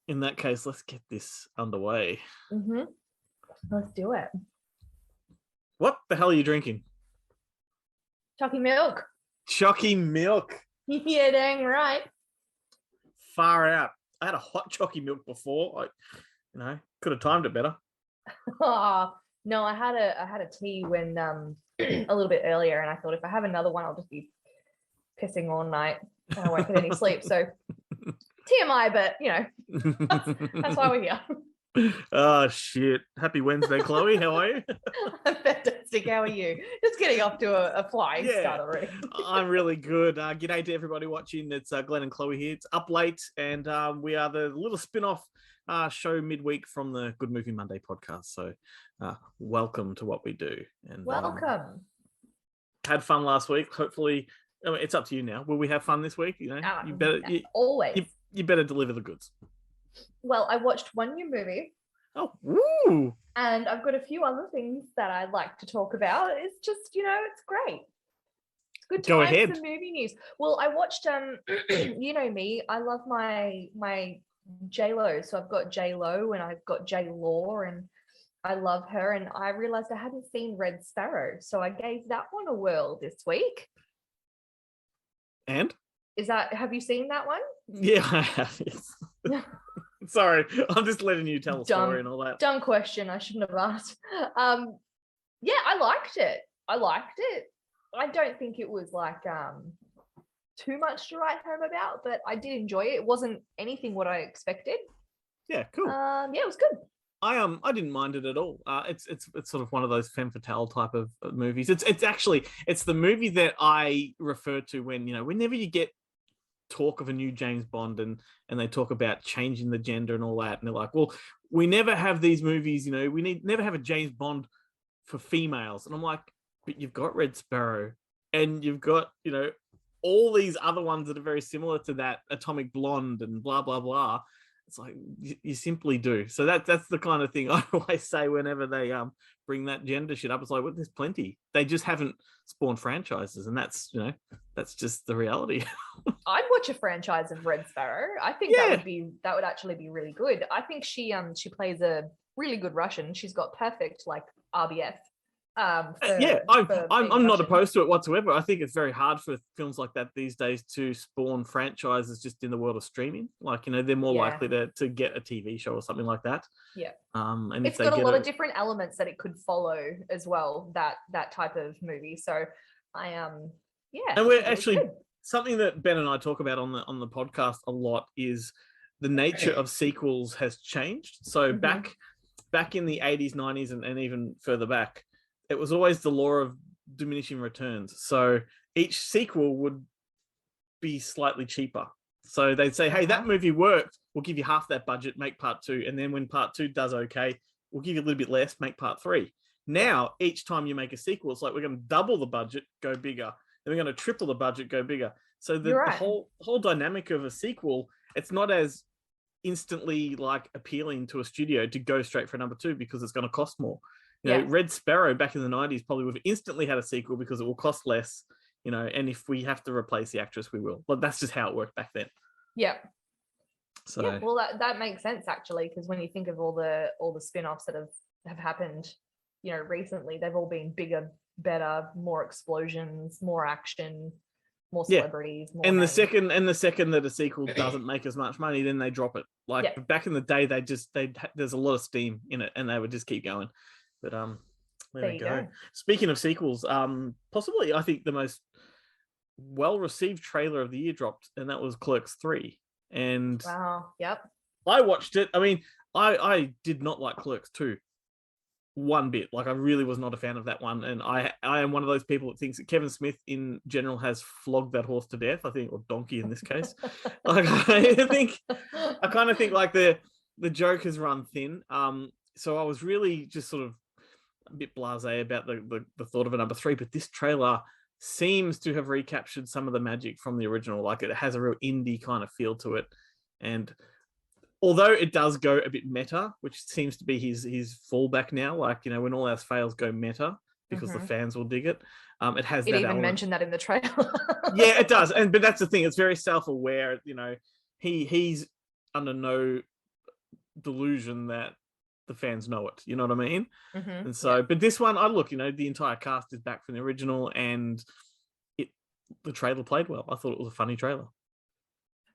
In that case, let's get this underway. Mm-hmm. Let's do it. What the hell are you drinking? Chalky milk. Chalky milk. Yeah, dang right. Far out. I had a hot chalky milk before. Could have timed it better. Oh, no, I had a tea when a little bit earlier, and I thought if I have another one, I'll just be pissing all night and I won't get any sleep. So TMI, but that's why we're here. Oh shit. Happy Wednesday, Chloe. How are you? Fantastic. How are you? Just getting off to a flying start already. I'm really good. G'day to everybody watching. It's Glenn and Chloe here. It's up late, and we are the little spin-off show midweek from the Good Movie Monday podcast. So welcome to what we do. And welcome. Had fun last week. Hopefully, it's up to you now. Will we have fun this week? You better always. You better deliver the goods. Well, I watched one new movie. Oh, woo! And I've got a few other things that I'd like to talk about. It's just, it's great. Good Go ahead. For movie news. Well, I watched you know me, I love my J-Lo. So I've got J-Lo and I've got J-Law, and I love her, and I realized I hadn't seen Red Sparrow. So I gave that one a whirl this week. And? Have you seen that one? Yeah, I have. Yes. Sorry, I'm just letting you tell a story and all that. Dumb question. I shouldn't have asked. Yeah, I liked it. I don't think it was like too much to write home about, but I did enjoy it. It wasn't anything what I expected. Yeah, cool. Yeah, it was good. I didn't mind it at all. It's sort of one of those femme fatale type of movies. It's the movie that I refer to when whenever you get talk of a new James Bond and they talk about changing the gender and all that, and they're like, well, we never have these movies, we never have a James Bond for females. And I'm like, but you've got Red Sparrow and you've got all these other ones that are very similar to that, Atomic Blonde and blah blah blah. It's like you simply do. So that's the kind of thing I always say whenever they bring that gender shit up. It's like, well, there's plenty. They just haven't spawned franchises, and that's just the reality. I'd watch a franchise of Red Sparrow. I think that would actually be really good. I think she plays a really good Russian. She's got perfect RBF. I'm not opposed to it whatsoever. I think it's very hard for films like that these days to spawn franchises just in the world of streaming. Like, they're more likely to get a TV show or something like that. Yeah. And it's got a lot of different elements that it could follow as well, that type of movie. So And we're actually something that Ben and I talk about on the podcast a lot is the nature of sequels has changed. So back in the 80s, 90s, and even further back, it was always the law of diminishing returns. So each sequel would be slightly cheaper. So they'd say, hey, that movie worked. We'll give you half that budget, make part 2. And then when part 2 does okay, we'll give you a little bit less, make part 3. Now, each time you make a sequel, it's like we're going to double the budget, go bigger. Then we're going to triple the budget, go bigger. So the whole dynamic of a sequel, it's not as instantly appealing to a studio to go straight for number 2 because it's going to cost more. Red Sparrow back in the 90s probably would have instantly had a sequel because it will cost less, and if we have to replace the actress, we will. But that's just how it worked back then. Yeah. So well, that makes sense actually, because when you think of all the spin-offs that have happened, recently, they've all been bigger, better, more explosions, more action, more celebrities. More and the second that a sequel doesn't make as much money, then they drop it. Back in the day, there's a lot of steam in it, and they would just keep going. But there we go. Speaking of sequels, possibly I think the most well-received trailer of the year dropped, and that was Clerks 3. And wow, yep. I watched it. I mean, I did not like Clerks 2 one bit. I really was not a fan of that one. And I am one of those people that thinks that Kevin Smith in general has flogged that horse to death, I think, or donkey in this case. I kind of think the joke has run thin. So I was really just sort of a bit blasé about the thought of a number 3, but this trailer seems to have recaptured some of the magic from the original. It has a real indie kind of feel to it. And although it does go a bit meta, which seems to be his fallback now, when all else fails, go meta because the fans will dig it. It has. It even mentioned that in the trailer. Yeah, it does. But that's the thing; it's very self-aware. He's under no delusion that the fans know it. You know what I mean? Mm-hmm. And so, but this one, I look, the entire cast is back from the original, and the trailer played well. I thought it was a funny trailer.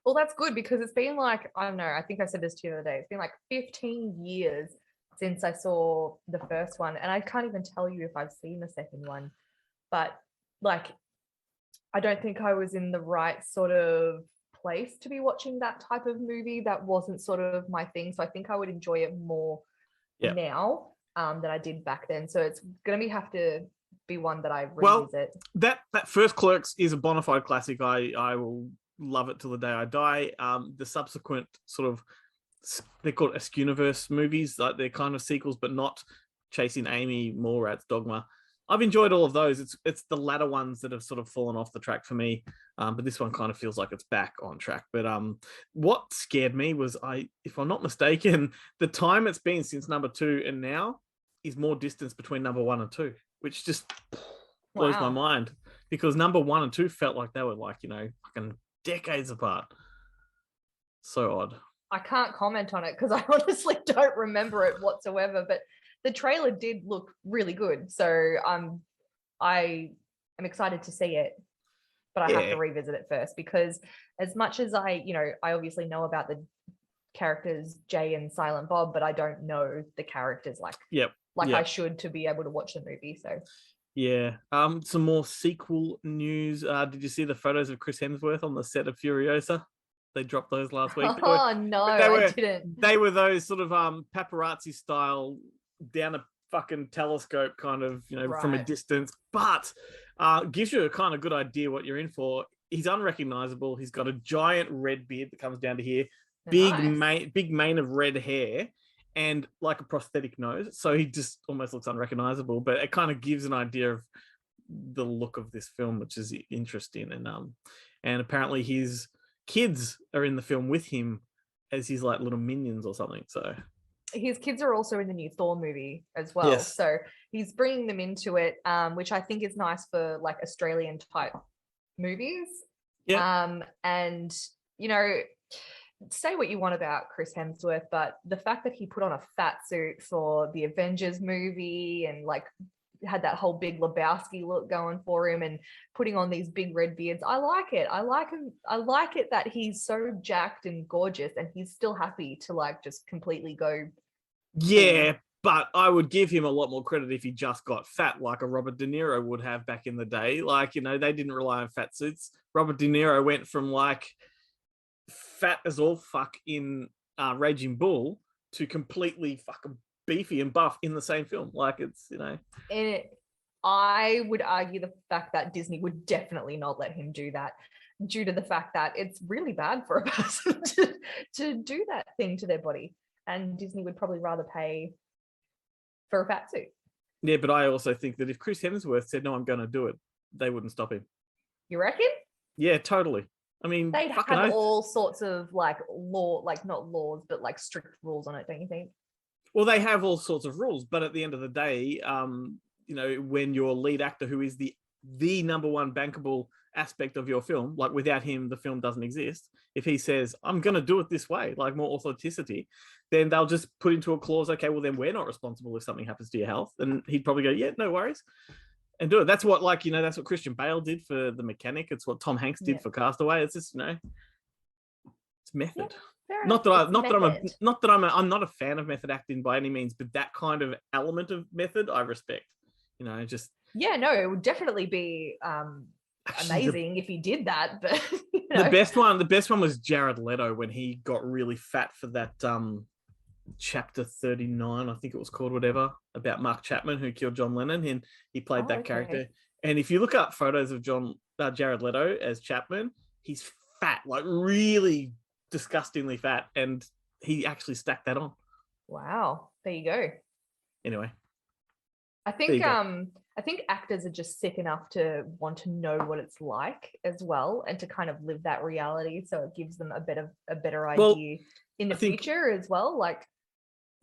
Well, that's good because it's been like, I don't know, I think I said this to you the other day. It's been like 15 years since I saw the first one. And I can't even tell you if I've seen the second one. But like, I don't think I was in the right sort of place to be watching that type of movie. That wasn't sort of my thing. So I think I would enjoy it more now than I did back then. So it's going to have to be one that I revisit. Well, that first Clerks is a bona fide classic. I will love it till the day I die. The subsequent sort of, they're called Askewniverse movies, like they're kind of sequels, but not Chasing Amy, Mallrats, Dogma. I've enjoyed all of those. It's the latter ones that have sort of fallen off the track for me. But this one kind of feels like it's back on track. But what scared me was, if I'm not mistaken, the time it's been since number 2 and now is more distance between number 1 and 2, which just blows my mind, because number 1 and 2 felt like they were like, fucking decades apart. So odd. I can't comment on it because I honestly don't remember it whatsoever, but the trailer did look really good. So I am excited to see it, but I have to revisit it first, because as much as I obviously know about the characters Jay and Silent Bob, but I don't know the characters I should to be able to watch the movie. So yeah. Some more sequel news. Did you see the photos of Chris Hemsworth on the set of Furiosa? They dropped those last week. I didn't. They were those sort of paparazzi style, down a fucking telescope kind of, from a distance, but gives you a kind of good idea what you're in for. He's unrecognizable. He's got a giant red beard that comes down to here, big mane of red hair, and like a prosthetic nose. So he just almost looks unrecognizable, but it kind of gives an idea of the look of this film, which is interesting. And apparently his kids are in the film with him as his like little minions or something. So his kids are also in the new Thor movie as well. Yes. So he's bringing them into it, which I think is nice for like Australian type movies. Yeah. And say what you want about Chris Hemsworth, but the fact that he put on a fat suit for the Avengers movie and like had that whole big Lebowski look going for him and putting on these big red beards, I like it. I like him. I like it that he's so jacked and gorgeous and he's still happy to like just completely go. Yeah, but I would give him a lot more credit if he just got fat like a Robert De Niro would have back in the day. Like, they didn't rely on fat suits. Robert De Niro went from like fat as all fuck in Raging Bull to completely fucking beefy and buff in the same film. Like, it's, And I would argue the fact that Disney would definitely not let him do that, due to the fact that it's really bad for a person to do that thing to their body. And Disney would probably rather pay for a fat suit. Yeah, but I also think that if Chris Hemsworth said, no, I'm going to do it, they wouldn't stop him. You reckon? Yeah, totally. I mean, they'd have all sorts of like law, like not laws, but like strict rules on it, don't you think? Well, they have all sorts of rules, but at the end of the day, when your lead actor, who is the number one bankable aspect of your film, like without him, the film doesn't exist. If he says, I'm going to do it this way, like more authenticity, then they'll just put into a clause, okay, well, then we're not responsible if something happens to your health. And he'd probably go, yeah, no worries. And do it. That's what, that's what Christian Bale did for The Mechanic. It's what Tom Hanks did for Castaway. It's just, it's method. Yeah, not that I'm not a fan of method acting by any means, but that kind of element of method I respect. It would definitely be amazing if he did that. But the best one was Jared Leto when he got really fat for that chapter 39, I think it was called, whatever, about Mark Chapman who killed John Lennon, and he played that character. And if you look up photos of Jared Leto as Chapman, he's fat, like really disgustingly fat, and he actually stacked that on. Wow, there you go. Anyway, I think actors are just sick enough to want to know what it's like as well, and to kind of live that reality, so it gives them a better idea in the future as well. Like,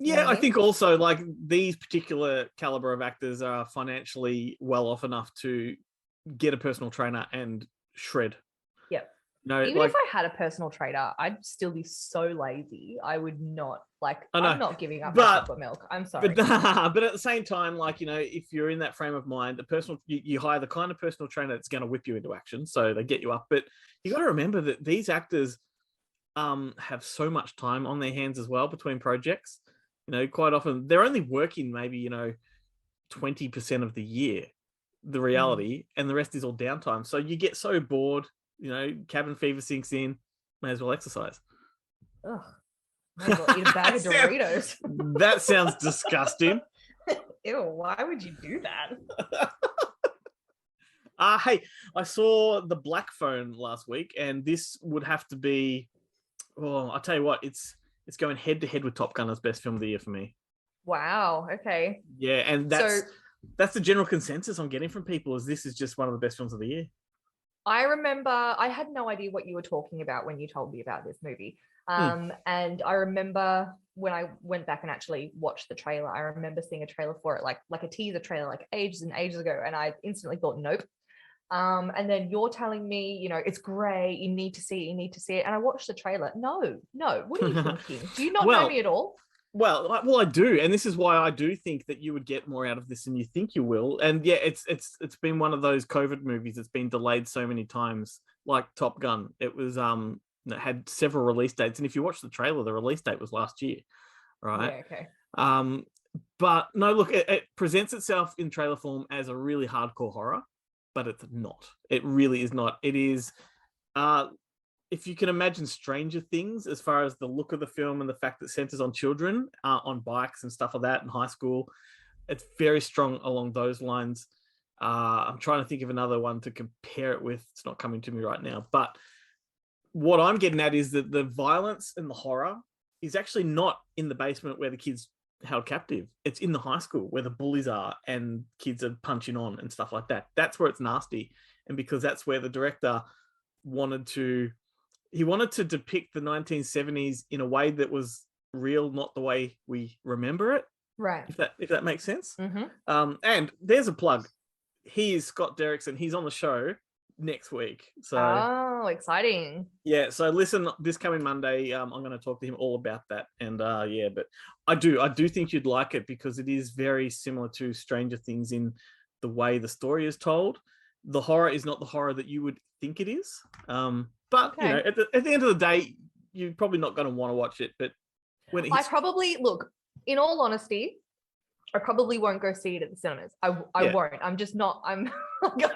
I think also like these particular caliber of actors are financially well off enough to get a personal trainer and shred. Yep. No, Even like if I had a personal trainer, I'd still be so lazy. I would not I know, I'm not giving up my but chocolate milk. I'm sorry. but at the same time, like, if you're in that frame of mind, you hire the kind of personal trainer that's going to whip you into action, so they get you up. But you got to remember that these actors have so much time on their hands as well between projects. Quite often they're only working maybe 20% of the year, the reality, and the rest is all downtime. So you get so bored, cabin fever sinks in. May as well exercise. Ugh. Might as well eat a bag of Doritos. That sounds disgusting. Ew, why would you do that? Hey, I saw The Black Phone last week, and this would have to be, I'll tell you what, it's going head to head with Top Gun as best film of the year for me. Wow, okay. Yeah, and that's the general consensus I'm getting from people, is this is just one of the best films of the year. I remember I had no idea what you were talking about when you told me about this movie. And I remember when I went back and actually watched the trailer, I remember seeing a trailer for it, like a teaser trailer, like ages and ages ago. And I instantly thought, nope. And then you're telling me, it's great. You need to see it. And I watched the trailer. No. What are you thinking? Do you not know me at all? Well, I do, and this is why I do think that you would get more out of this than you think you will. And yeah, it's been one of those COVID movies that's been delayed so many times, like Top Gun. It was it had several release dates, and if you watch the trailer, the release date was last year, right? Yeah, okay. But no, look, it presents itself in trailer form as a really hardcore horror, but it's not. It really is not. It is, if you can imagine Stranger Things, as far as the look of the film and the fact that it centers on children on bikes and stuff like that in high school, it's very strong along those lines. I'm trying to think of another one to compare it with. It's not coming to me right now. But what I'm getting at is that the violence and the horror is actually not in the basement where the kids held captive. It's in the high school where the bullies are and kids are punching on and stuff like that. That's where it's nasty. And because that's where the director wanted to depict the 1970s in a way that was real, not the way we remember it. Right. If that makes sense. Mm-hmm. And there's a plug. He is Scott Derrickson. He's on the show next week. So exciting. Yeah. So listen, this coming Monday, I'm going to talk to him all about that. And but I do think you'd like it because it is very similar to Stranger Things in the way the story is told. The horror is not the horror that you would think it is. But Okay. at the end of the day, you're probably not going to want to watch it. But when I probably look, in all honesty, I probably won't go see it at the cinemas. I won't. I'm just not. I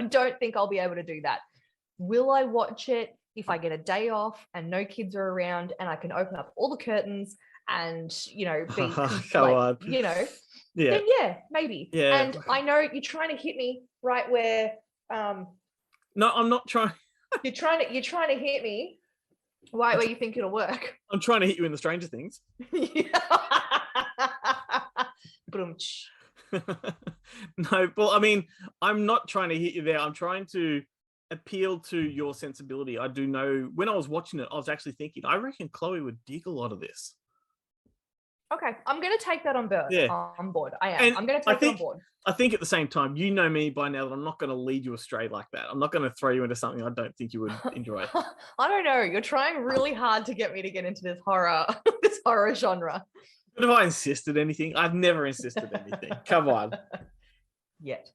don't think I'll be able to do that. Will I watch it if I get a day off and no kids are around and I can open up all the curtains and be on. Yeah. Then yeah, maybe. Yeah. And I know you're trying to hit me right where. No, I'm not trying. You're trying to hit me right where you think it'll work. I'm trying to hit you in the Stranger Things. No, well, I mean, I'm not trying to hit you there. I'm trying to appeal to your sensibility. I do know when I was watching it, I was actually thinking, I reckon Chloe would dig a lot of this. Okay, I'm going to take that on board. Yeah. On board. I am. I'm going to take it on board. I think at the same time, you know me by now that I'm not going to lead you astray like that. I'm not going to throw you into something I don't think you would enjoy. I don't know. You're trying really hard to get me to get into this horror genre. But have I insisted anything? I've never insisted anything. Come on. Yet.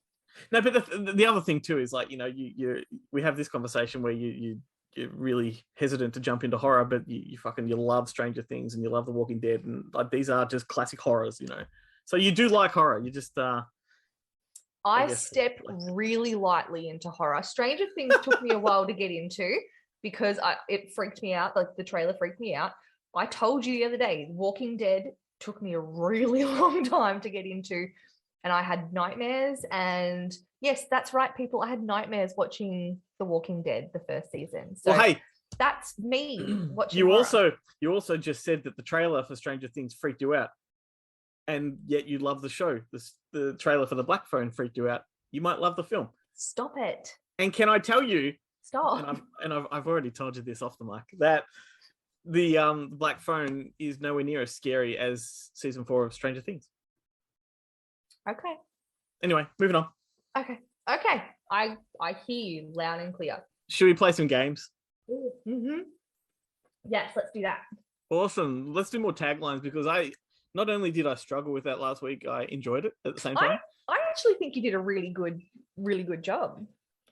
No, but the other thing too is like, we have this conversation where you're really hesitant to jump into horror, but you love Stranger Things and you love The Walking Dead, and like these are just classic horrors, So you do like horror. You just I step really lightly into horror. Stranger Things took me a while to get into because it freaked me out. Like the trailer freaked me out. I told you the other day, Walking Dead took me a really long time to get into, and I had nightmares. And yes, that's right, people. I had nightmares watching The Walking Dead, the first season. So well, hey, that's me watching. You also just said that the trailer for Stranger Things freaked you out, and yet you love the show. The trailer for The Black Phone freaked you out. You might love the film. Stop it. And can I tell you? Stop. And I've already told you this off the mic that the Black Phone is nowhere near as scary as season 4 of Stranger Things. Okay. Anyway, moving on. Okay. I hear you loud and clear. Should we play some games? Mm-hmm. Yes, let's do that. Awesome. Let's do more taglines because not only did I struggle with that last week, I enjoyed it at the same time. I actually think you did a really good job.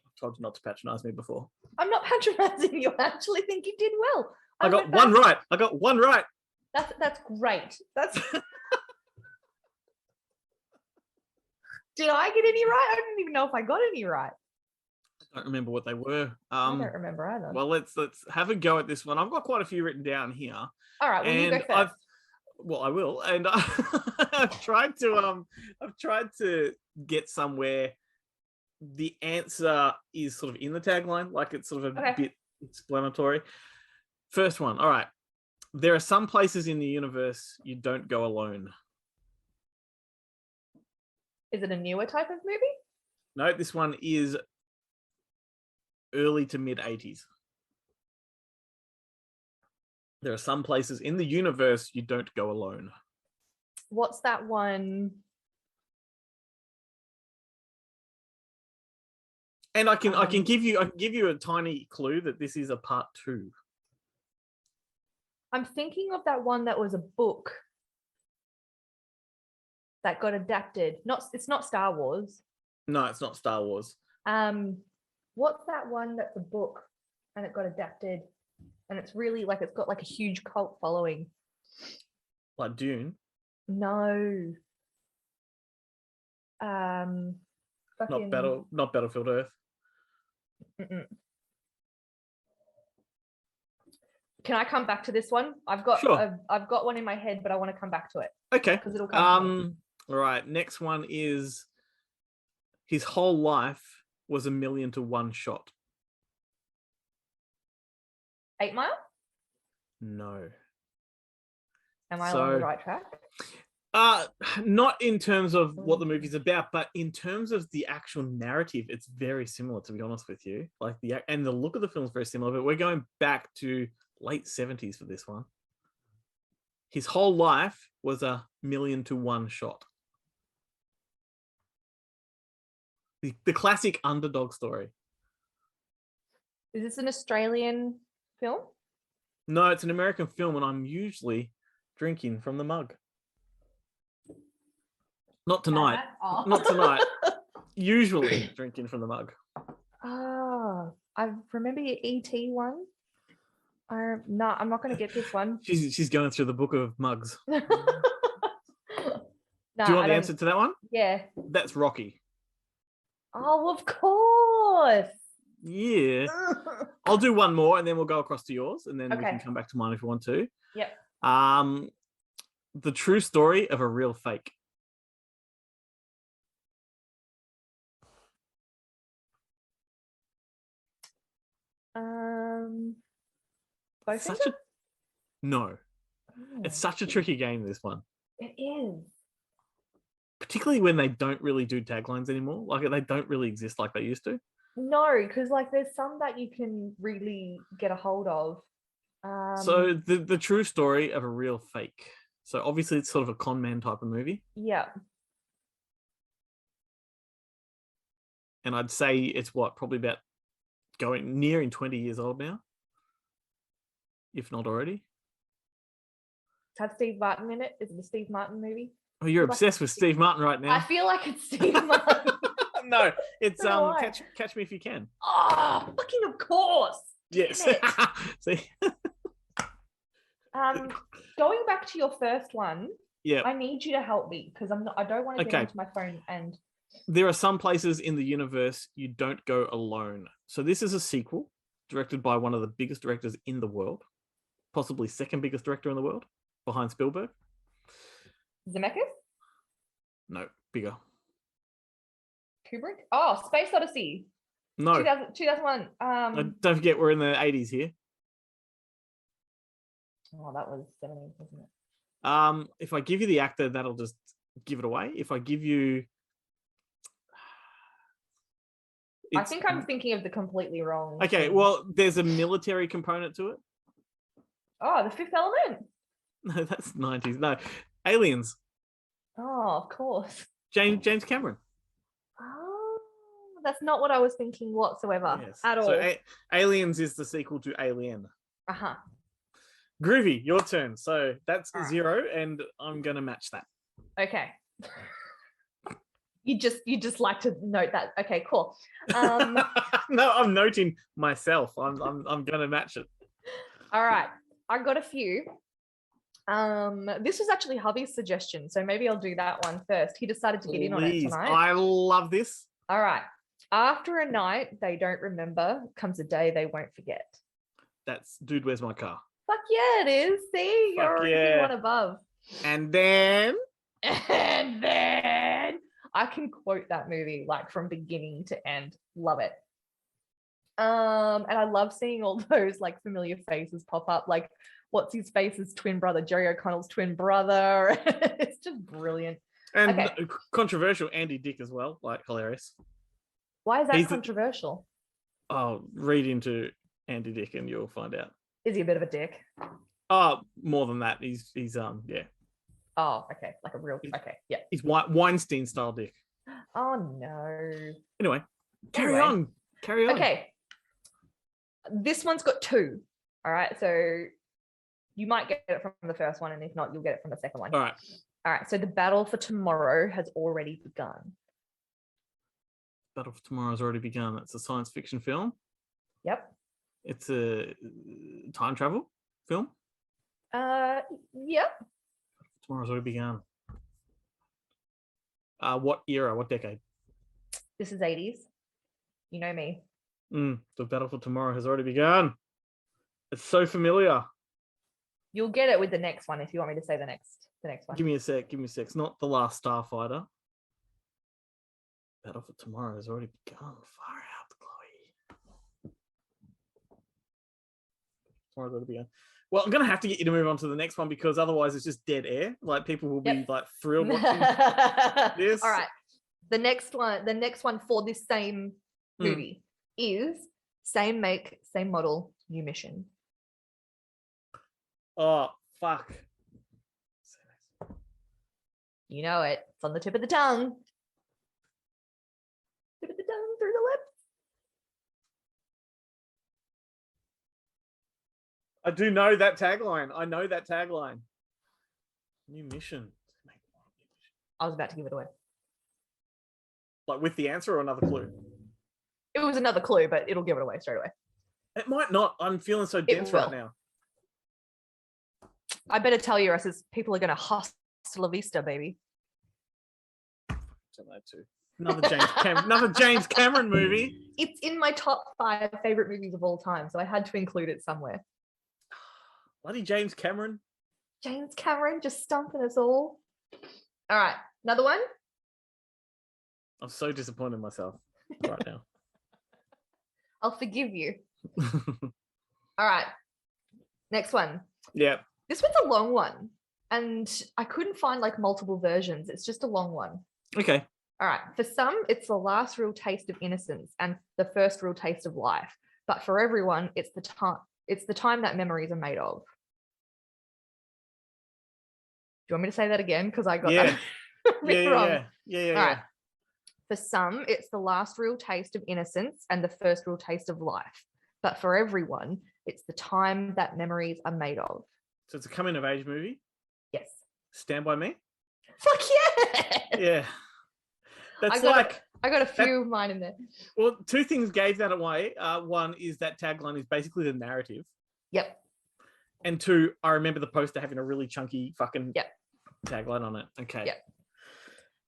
I've told you not to patronize me before. I'm not patronizing you. I actually think you did well. I got one right. I got one right. That's great. That's Did I get any right? I didn't even know if I got any right. I don't remember what they were. I don't remember either. Well, let's have a go at this one. I've got quite a few written down here. All right, well, you go first. I will. And I've tried to get somewhere. The answer is sort of in the tagline, like it's sort of a bit explanatory. First one. All right. There are some places in the universe you don't go alone. Is it a newer type of movie? No, this one is early to mid 80s. There are some places in the universe you don't go alone. What's that one? And I can give you a tiny clue that this is a part 2. I'm thinking of that one that was a book that got adapted. It's not Star Wars. No, it's not Star Wars. What's that one that's a book and it got adapted and it's really like it's got like a huge cult following? Like Dune? No. Not Battlefield Earth. Mm-mm. Can I come back to this one? I've got one in my head, but I want to come back to it. Okay. Because it'll come. All right. Next one is his whole life was 1,000,000 to 1 shot. 8 Mile? No. Am I on the right track? Not in terms of what the movie's about, but in terms of the actual narrative, it's very similar, to be honest with you. Like the look of the film is very similar, but we're going back to late 70s for this one. His whole life was 1,000,000 to 1 shot. The classic underdog story. Is this an Australian film? No, it's an American film, and I'm usually drinking from the mug. Not tonight. Oh. Not tonight. Usually drinking from the mug. Oh, I remember your ET one. No, I'm not going to get this one. She's going through the book of mugs. No, Do you want the answer to that one? Yeah. That's Rocky. Oh, of course. Yeah. I'll do one more and then we'll go across to yours and then we can come back to mine if you want to. Yep. The true story of a real fake. No. It's such a tricky game, this one. It is. Particularly when they don't really do taglines anymore. Like they don't really exist like they used to. No, because like there's some that you can really get a hold of. So the true story of a real fake. So obviously it's sort of a con man type of movie. Yeah. And I'd say it's probably about nearing 20 years old now. If not already. Has Steve Martin in it? Is it a Steve Martin movie? Oh, you're obsessed with Steve Martin right now. I feel like it's Steve Martin. No, it's Catch Me If You Can. Oh, fucking of course. Yes. See? Going back to your first one, yeah, I need you to help me because I don't want to get into my phone and. There are some places in the universe you don't go alone. So this is a sequel directed by one of the biggest directors in the world, possibly second biggest director in the world, behind Spielberg. Zemeckis? No, bigger. Kubrick? Oh, Space Odyssey. No. 2001. Don't forget, we're in the 80s here. Oh, that was 70s, wasn't it? If I give you the actor, that'll just give it away. If I give you... I think I'm thinking of the completely wrong. Okay, well, there's a military component to it. Oh, The Fifth Element? No, that's 90s. No, Aliens. Oh, of course. James Cameron. Oh, That's not what I was thinking whatsoever at all. So Aliens is the sequel to Alien. Uh-huh. Groovy, your turn. So that's All right. 0, and I'm gonna match that. Okay. You just like to note that. Okay, cool. No, I'm noting myself. I'm gonna match it. All right. I got a few. This was actually hubby's suggestion, so maybe I'll do that one first. He decided to get in on it tonight. I love this. All right. After a night they don't remember, comes a day they won't forget. That's Dude, Where's My Car? Fuck yeah, it is. See, you're already one above. And then I can quote that movie like from beginning to end. Love it. And I love seeing all those like familiar faces pop up, like what's his face's twin brother, Jerry O'Connell's twin brother. It's just brilliant. And controversial Andy Dick as well, like hilarious. Why is that controversial? Read into Andy Dick and you'll find out. Is he a bit of a dick? More than that. He's yeah. Oh, okay. Like a real okay, yeah. He's Weinstein style dick. Oh no. Anyway, carry on. Okay. This one's got 2. All right. So you might get it from the first one, and if not, you'll get it from the second one. All right. So the battle for tomorrow has already begun. Battle for Tomorrow has already begun. It's a science fiction film. Yep. It's a time travel film. Yep. Tomorrow's already begun. What era? What decade? This is 80s. You know me. The Battle for Tomorrow has already begun. It's so familiar. You'll get it with the next one if you want me to say the next one. Give me a sec. It's not The Last Starfighter. Battle for Tomorrow has already begun. Far out, Chloe. Tomorrow's already begun. Well, I'm going to have to get you to move on to the next one because otherwise it's just dead air. Like people will be like thrilled watching this. All right. The next one for this same movie is same make, same model, new mission. Oh, fuck. You know it. It's on the tip of the tongue. Tip of the tongue through the lips. I do know that tagline. New mission. I was about to give it away. Like with the answer or another clue? It was another clue, but it'll give it away straight away. It might not. I'm feeling so dense right now. I better tell you, or else people are going to hustle la vista, baby. Another James Cameron movie. It's in my top 5 favorite movies of all time, so I had to include it somewhere. Bloody James Cameron. James Cameron just stumping us all. All right, another one. I'm so disappointed in myself right now. I'll forgive you. All right, next one. Yeah. This one's a long one, and I couldn't find like multiple versions. It's just a long one. Okay. All right. For some, it's the last real taste of innocence and the first real taste of life. But for everyone, it's the time that memories are made of. Do you want me to say that again? Because I got that wrong. Yeah. All right. For some, it's the last real taste of innocence and the first real taste of life. But for everyone, it's the time that memories are made of. So it's a coming of age movie? Yes. Stand By Me? Fuck yeah! Yeah. I got a few of mine in there. Well, 2 things gave that away. One is that tagline is basically the narrative. Yep. And 2, I remember the poster having a really chunky fucking tagline on it. Okay. Yep.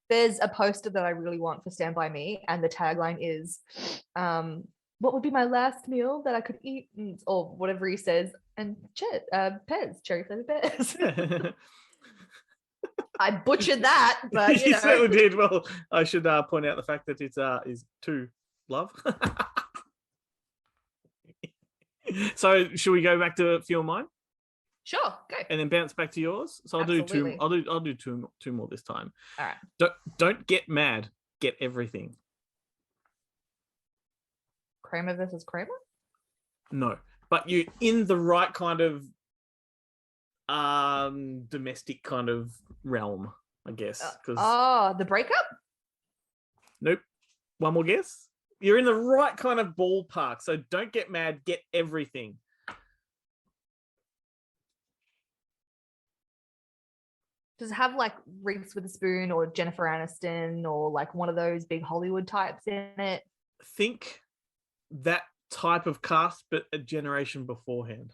There's a poster that I really want for Stand By Me, and the tagline is, what would be my last meal that I could eat? Or whatever he says. And Pez, cherry flavored Pez. I butchered that, but you know. certainly did. Well, I should point out the fact that it is to love. So, should we go back to few of mine? Sure, go. And then bounce back to yours. So Absolutely. I'll do two more this time. All right. Don't get mad. Get everything. Kramer versus Kramer? No. But you in the right kind of domestic kind of realm, I guess. The breakup? Nope. One more guess. You're in the right kind of ballpark, so don't get mad. Get everything. Does it have like Reese Witherspoon or Jennifer Aniston or like one of those big Hollywood types in it? Think that type of cast, but a generation beforehand.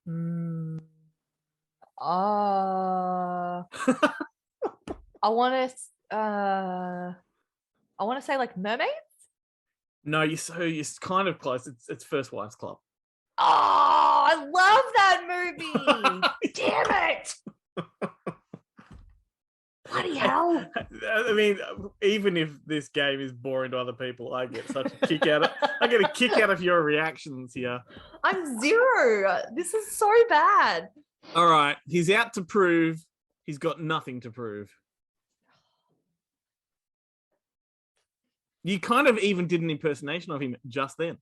I want to say like Mermaids. No, you're kind of close. It's First Wives Club. Oh, I love that movie. Damn it. Bloody hell. I mean, even if this game is boring to other people, I get such a kick out of I get a kick out of your reactions here. I'm zero. This is so bad. All right. He's out to prove he's got nothing to prove. You kind of even did an impersonation of him just then.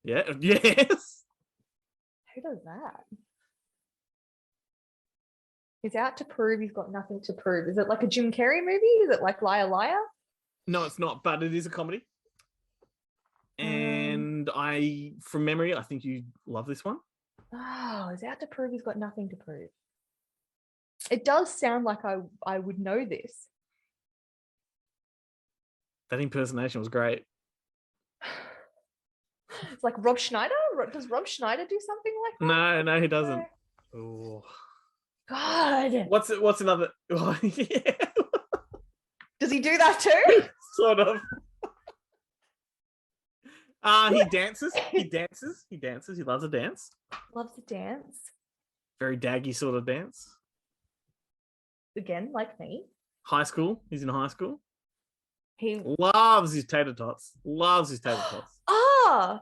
Yeah. Yes. Who does that? He's out to prove he's got nothing to prove. Is it like a Jim Carrey movie? Is it like Liar Liar? No, it's not, but it is a comedy. And from memory, I think you love this one. Oh, he's out to prove he's got nothing to prove. It does sound like I would know this. That impersonation was great. It's like Rob Schneider. Does Rob Schneider do something like that? No, he doesn't. Oh God. What's another? Oh, yeah. Does he do that too? Sort of. He dances. He loves a dance. Loves to dance. Very daggy sort of dance. Again, like me. High school. He's in high school. He loves his tater tots. Ah,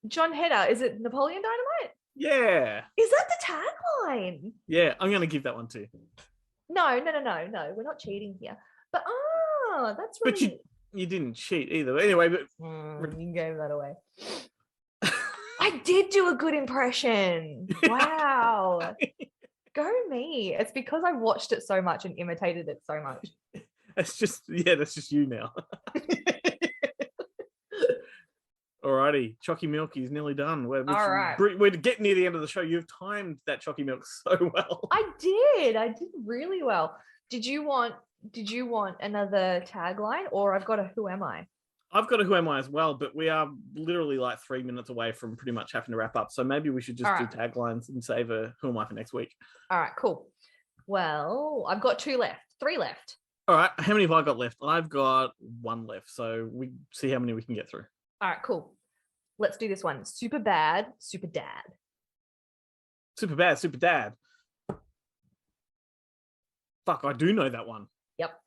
John Heder. Is it Napoleon Dynamite? Yeah. Is that the tagline? Yeah, I'm going to give that one too. No. We're not cheating here. But that's really... But you didn't cheat either. Anyway, but you gave that away. I did do a good impression. Wow. Go me. It's because I watched it so much and imitated it so much. That's just you now. Alrighty, Chocky Milky is nearly done. We're getting near the end of the show. You've timed that Chocky Milk so well. I did really well. Did you want another tagline, or I've got a Who Am I? I've got a Who Am I as well, but we are literally like 3 minutes away from pretty much having to wrap up. So maybe we should just do taglines and save a Who Am I for next week. All right, cool. Well, I've got 3 left. All right, how many have I got left? I've got 1 left, so we see how many we can get through. All right, cool. Let's do this one. Super bad, super dad. Super bad, super dad. Fuck, I do know that one. Yep.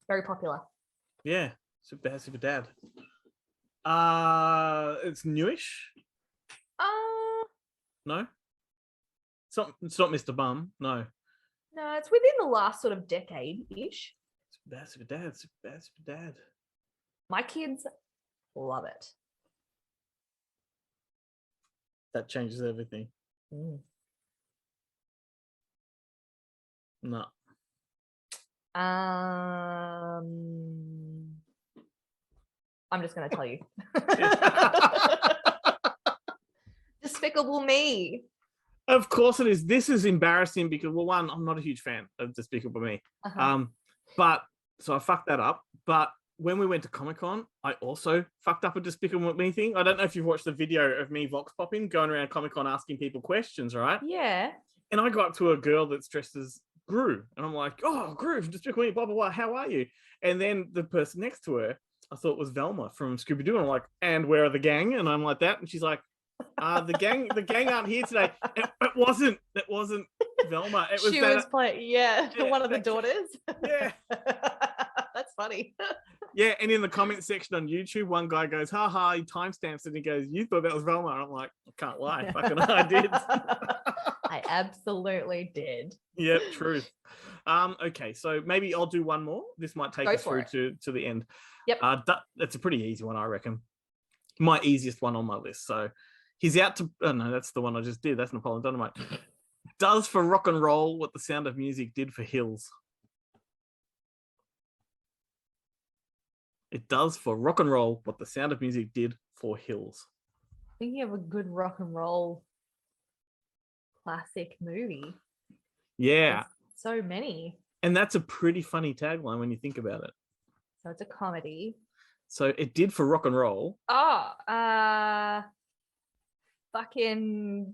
Very popular. Yeah, super bad, super dad. It's newish. No. It's not Mr. Bum. No. No, it's within the last sort of decade-ish. Super bad, super dad. Super bad, super dad. My kids love it. That changes everything. No. I'm just going to tell you. Despicable Me. Of course it is. This is embarrassing because, well, one, I'm not a huge fan of Despicable Me. But so I fucked that up. But when we went to Comic-Con, I also fucked up a Despicable Me thing. I don't know if you've watched the video of me vox popping, going around Comic-Con asking people questions, right? Yeah. And I got up to a girl that's dressed as Gru. And I'm like, oh, Gru, Despicable Me, blah, blah, blah. How are you? And then the person next to her, I thought was Velma from Scooby-Doo. And I'm like, and where are the gang? And I'm like that. And she's like, the gang aren't here today. It wasn't Velma. It was she was playing, one of the daughters. Yeah. That's funny. Yeah, and in the comment section on YouTube, one guy goes, ha ha, he timestamps it, and he goes, you thought that was Velma? And I'm like, I can't lie. Fucking I did. I absolutely did. Yep, truth. Okay, so maybe I'll do one more. This might take us through to the end. Yep. That's a pretty easy one, I reckon. My easiest one on my list. So he's out to, oh no, that's the one I just did. That's Napoleon Dynamite. Does for rock and roll what the Sound of Music did for Hills. It does for rock and roll what The Sound of Music did for Hills. Thinking of a good rock and roll classic movie. Yeah. There's so many. And that's a pretty funny tagline when you think about it. So it's a comedy. So it did for rock and roll. Oh, fucking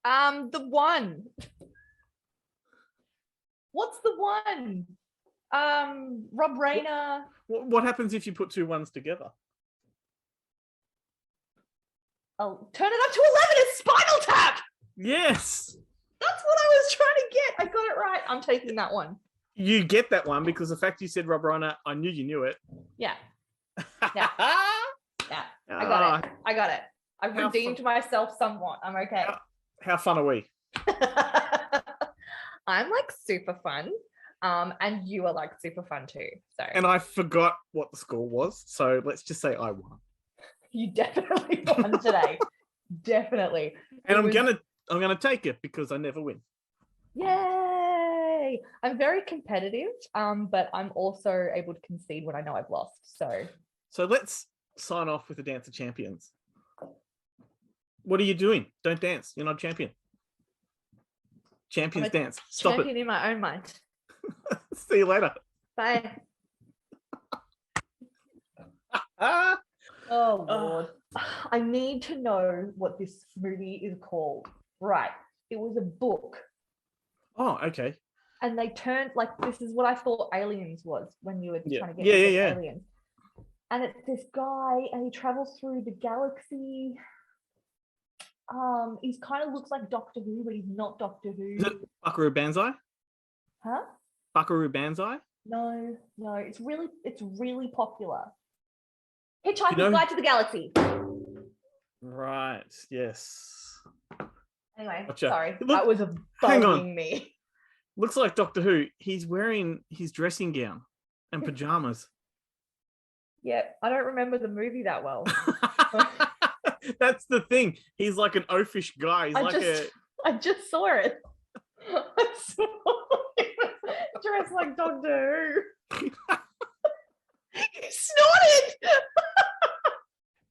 the one. What's the one? Rob Reiner. What happens if you put two ones together? Oh, turn it up to 11. It's Spinal Tap. Yes. That's what I was trying to get. I got it right. I'm taking that one. You get that one because the fact you said Rob Reiner, I knew you knew it. Yeah. Yeah. Yeah. I got it. I got it. I've redeemed myself somewhat. I'm okay. How fun are we? I'm like super fun. And you are like super fun too. So. And I forgot what the score was. So let's just say I won. You definitely won today. Definitely. And I'm gonna take it because I never win. Yay! I'm very competitive, but I'm also able to concede when I know I've lost. So let's sign off with the Dance of Champions. What are you doing? Don't dance. You're not a champion. Champions dance. Stop champion in my own mind. See you later. Bye. Oh Lord. I need to know what this movie is called. Right. It was a book. Oh, okay. And they turned like this is what I thought Aliens was when you were trying to get Aliens. And it's this guy and he travels through the galaxy. He's kind of looks like Doctor Who, but he's not Doctor Who. Is it Buckaroo Banzai? Huh? Buckaroo Banzai? No, it's really popular. Hitchhiker's Guide to the Galaxy. Right, yes. Anyway, Gotcha. Sorry. Look, that was bugging me. Looks like Doctor Who. He's wearing his dressing gown and pajamas. Yeah, I don't remember the movie that well. That's the thing. He's like an oafish guy. I just saw it. I saw him dressed like Doctor Who.